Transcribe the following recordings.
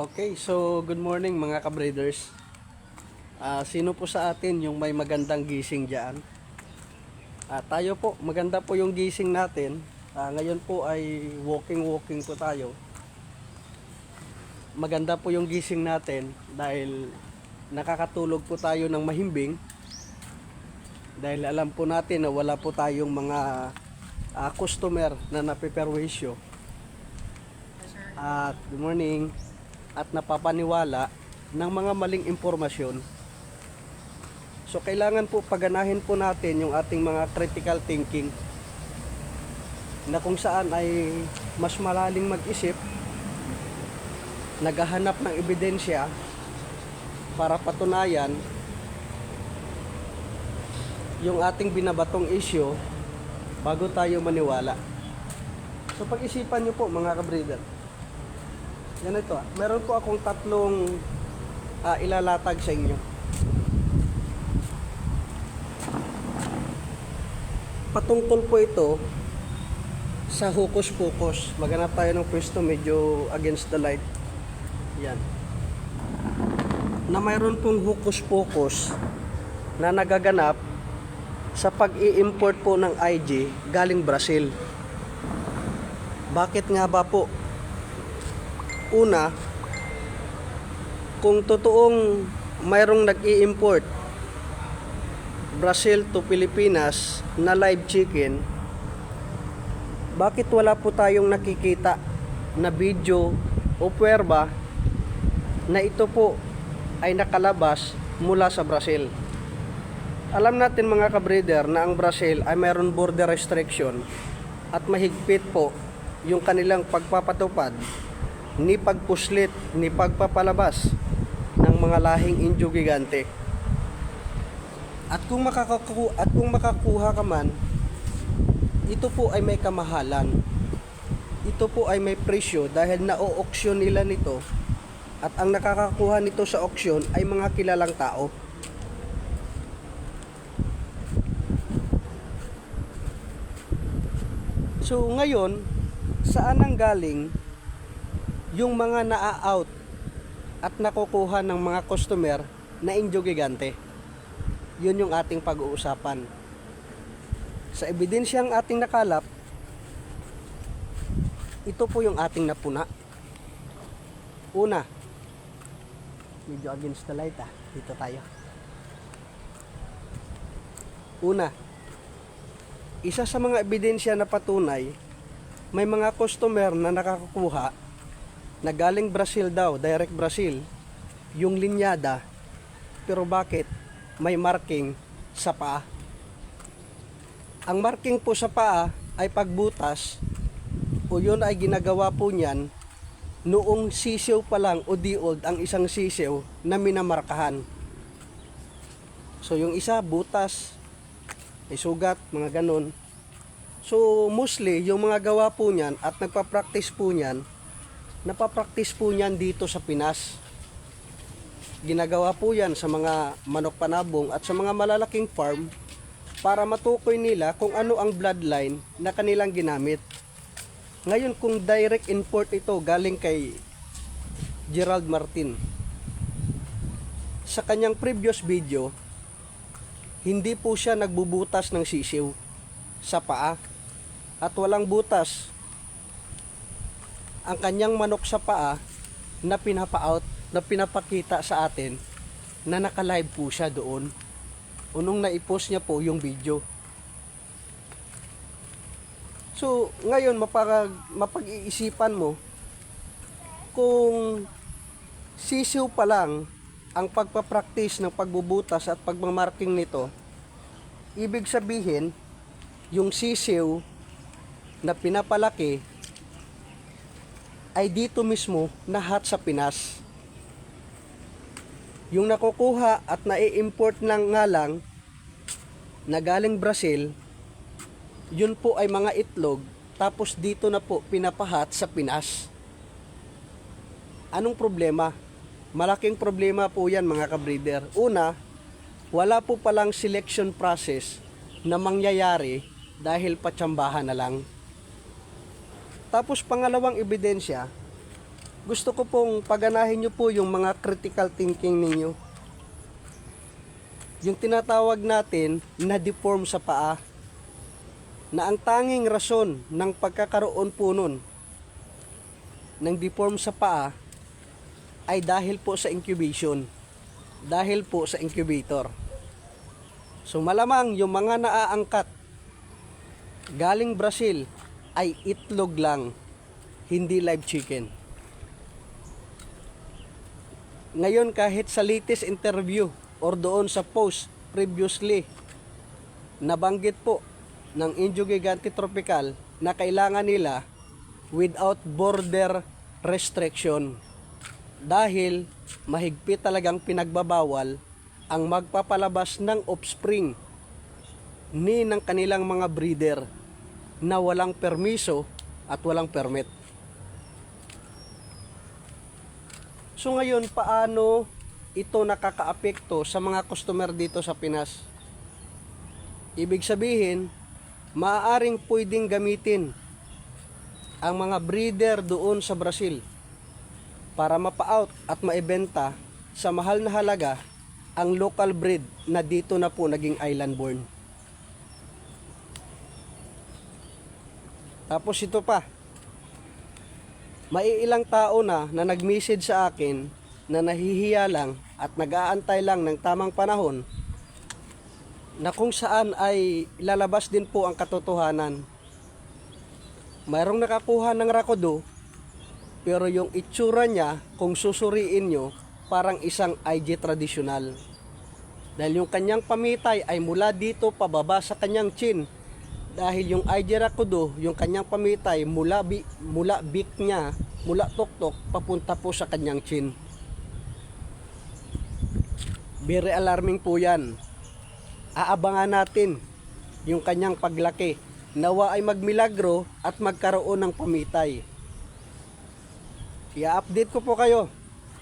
Okay, so good morning mga kabreeders. Sino po sa atin yung may magandang gising dyan? Tayo po, maganda po yung gising natin. Ngayon po ay walking po tayo. Maganda po yung gising natin dahil nakakatulog po tayo ng mahimbing. Dahil alam po natin na wala po tayong mga customer na napiperwisyo. Good morning. At napapaniwala ng mga maling impormasyon. So kailangan po paganahin po natin yung ating mga critical thinking na kung saan ay mas malaling mag-isip, naghahanap ng ebidensya para patunayan yung ating binabatong issue bago tayo maniwala. So pag-isipan nyo po mga kabreeder. Yan ito. Meron po akong tatlong ilalatag sa inyo. Patungkol po ito sa hocus pocus. Maghanap tayo ng pwesto medyo against the light. Yan. Na mayroon pong hocus pocus na nagaganap sa pag-i-import po ng IG galing Brazil. Bakit nga ba po? Una, kung totoong mayroong nag-i-import Brazil to Pilipinas na live chicken, bakit wala po tayong nakikita na video o puwerba na ito po ay nakalabas mula sa Brazil? Alam natin mga kabreeder na ang Brazil ay mayroon border restriction at mahigpit po yung kanilang pagpapatupad ni pagpuslit, ni pagpapalabas ng mga lahing Indio gigante. At kung makakuha ka man, ito po ay may kamahalan. Ito po ay may presyo dahil na-auction nila nito at ang nakakakuha nito sa auction ay mga kilalang tao. So ngayon, saan ang galing yung mga naa-out at nakukuha ng mga customer na Indio gigante? Yun yung ating pag-uusapan. Sa ebidensyang ating nakalap, ito po yung ating napuna. Una, medyo against the light dito tayo. Una, isa sa mga ebidensya na patunay, may mga customer na nakakakuha na galing Brazil daw, direct Brazil, yung linyada, pero bakit may marking sa paa? Ang marking po sa paa ay pagbutas o yun ay ginagawa po niyan noong sisiw pa lang o di old ang isang sisiw na minamarkahan. So yung isa butas, may sugat, mga ganun. So mostly yung mga gawa po niyan at nagpa-practice po niyan, napapractice po niyan dito sa Pinas. Ginagawa po yan sa mga manok panabong at sa mga malalaking farm para matukoy nila kung ano ang bloodline na kanilang ginamit. Ngayon kung direct import ito galing kay Gerald Martin, sa kanyang previous video, hindi po siya nagbubutas ng sisiw sa paa at walang butas ang kanyang manok sa paa na pinapa-out, na pinapakita sa atin na naka-live po siya doon. Unong na-post niya po yung video. So, ngayon mapag-iisipan mo kung sisiw pa lang ang pagpapractice ng pagbubutas at pagmamarking nito, ibig sabihin yung sisiw na pinapalaki ay dito mismo nahat sa Pinas. Yung nakukuha at nai-import ng nga lang na galing Brazil, yun po ay mga itlog, tapos dito na po pinapahat sa Pinas. Anong problema? Malaking problema po yan mga kabreeder. Una, wala po palang selection process na mangyayari dahil patsambahan na lang. Tapos pangalawang ebidensya, gusto ko pong paganahin nyo po yung mga critical thinking ninyo. Yung tinatawag natin na deform sa paa, na ang tanging rason ng pagkakaroon po nun ng deform sa paa ay dahil po sa incubation, dahil po sa incubator. So malamang yung mga naaangkat galing Brazil ay itlog lang, hindi live chicken. Ngayon kahit sa latest interview or doon sa post previously, nabanggit po ng Indio Gigante Tropical na kailangan nila without border restriction dahil mahigpit talagang pinagbabawal ang magpapalabas ng offspring ni ng kanilang mga breeder na walang permiso at walang permit. So ngayon, paano ito nakakaapekto sa mga customer dito sa Pinas? Ibig sabihin, maaaring pwedeng gamitin ang mga breeder doon sa Brazil para mapa-out at maibenta sa mahal na halaga ang local breed na dito na po naging island born. Tapos ito pa, maiilang tao na nag-message sa akin na nahihiya lang at nag-aantay lang ng tamang panahon na kung saan ay lalabas din po ang katotohanan. Mayroong nakakuha ng rakodo, pero yung itsura niya, kung susuriin nyo, parang isang IG tradisyonal. Dahil yung kanyang pamitay ay mula dito pababa sa kanyang chin. Dahil yung IG rakodo, yung kanyang pamitay mula beak niya, mula tuktok, papunta po sa kanyang chin. Very alarming po yan. Aabangan natin yung kanyang paglaki. Nawa ay magmilagro at magkaroon ng pamitay. I-update ko po kayo.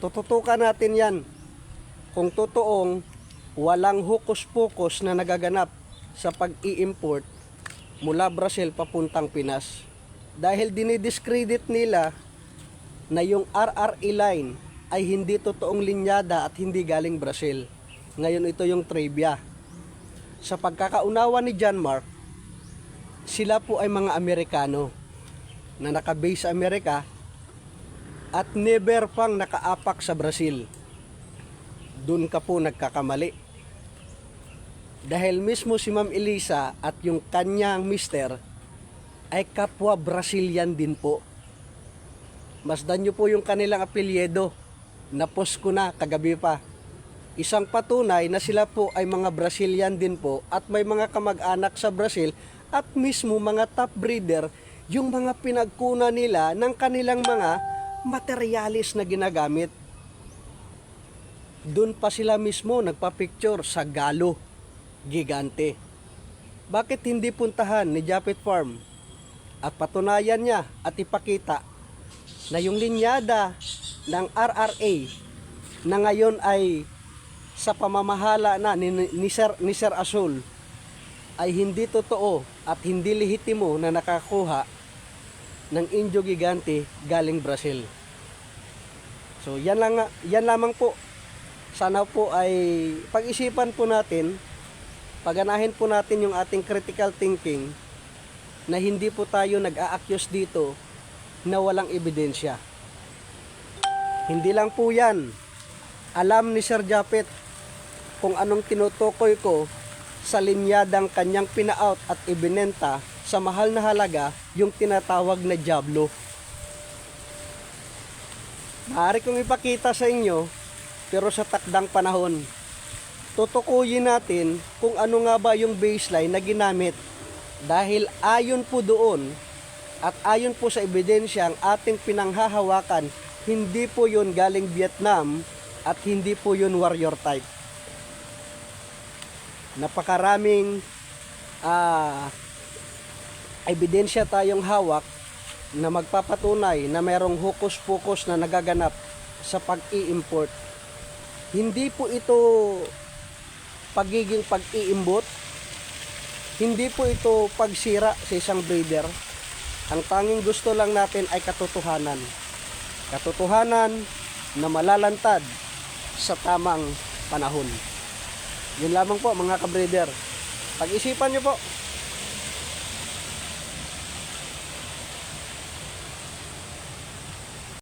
Tututukan natin yan. Kung totoong walang hokus-pokus na nagaganap sa pag-i-import mula Brazil papuntang Pinas. Dahil dinidiscredit nila na yung RRE line ay hindi totoong linyada at hindi galing Brazil. Ngayon ito yung trivia. Sa pagkakaunawa ni John Mark, sila po ay mga Amerikano na nakabase sa Amerika at never pang nakaapak sa Brazil. Doon ka po nagkakamali. Dahil mismo si Ma'am Elisa at yung kanyang mister ay kapwa Brazilian din po. Masdan nyo po yung kanilang apelyido. Na-post ko na kagabi pa. Isang patunay na sila po ay mga Brazilian din po at may mga kamag-anak sa Brazil at mismo mga top breeder yung mga pinagkuna nila ng kanilang mga materialis na ginagamit. Doon pa sila mismo nagpa-picture sa Galo Gigante. Bakit hindi puntahan ni Japet Farm at patunayan niya at ipakita na yung linyada ng RRA na ngayon ay sa pamamahala na ni Sir Azul ay hindi totoo at hindi lehitimo na nakakuha ng Indio Gigante galing Brazil. So yan lamang po. Sana po ay pag-isipan po natin, paganahin po natin yung ating critical thinking na hindi po tayo nag-a-accuse dito na walang ebidensya. Hindi lang po yan. Alam ni Sir Japet kung anong tinutukoy ko sa linyadang kanyang pina-out at ibinenta sa mahal na halaga yung tinatawag na Diablo. Maaari kong ipakita sa inyo pero sa takdang panahon. Tutukuyin natin kung ano nga ba yung baseline na ginamit dahil ayon po doon at ayon po sa ebidensya ang ating pinanghahawakan, hindi po yun galing Vietnam at hindi po yun warrior type. Napakaraming ebidensya tayong hawak na magpapatunay na mayroong hokus-pokus na nagaganap sa pag-i-import. Hindi po ito pagiging pag-iimbot, hindi po ito pagsira sa isang breeder. Ang tanging gusto lang natin ay katotohanan. katotohanan na malalantad sa tamang panahon. Yun lamang po mga kabreeder. Pag-isipan nyo po.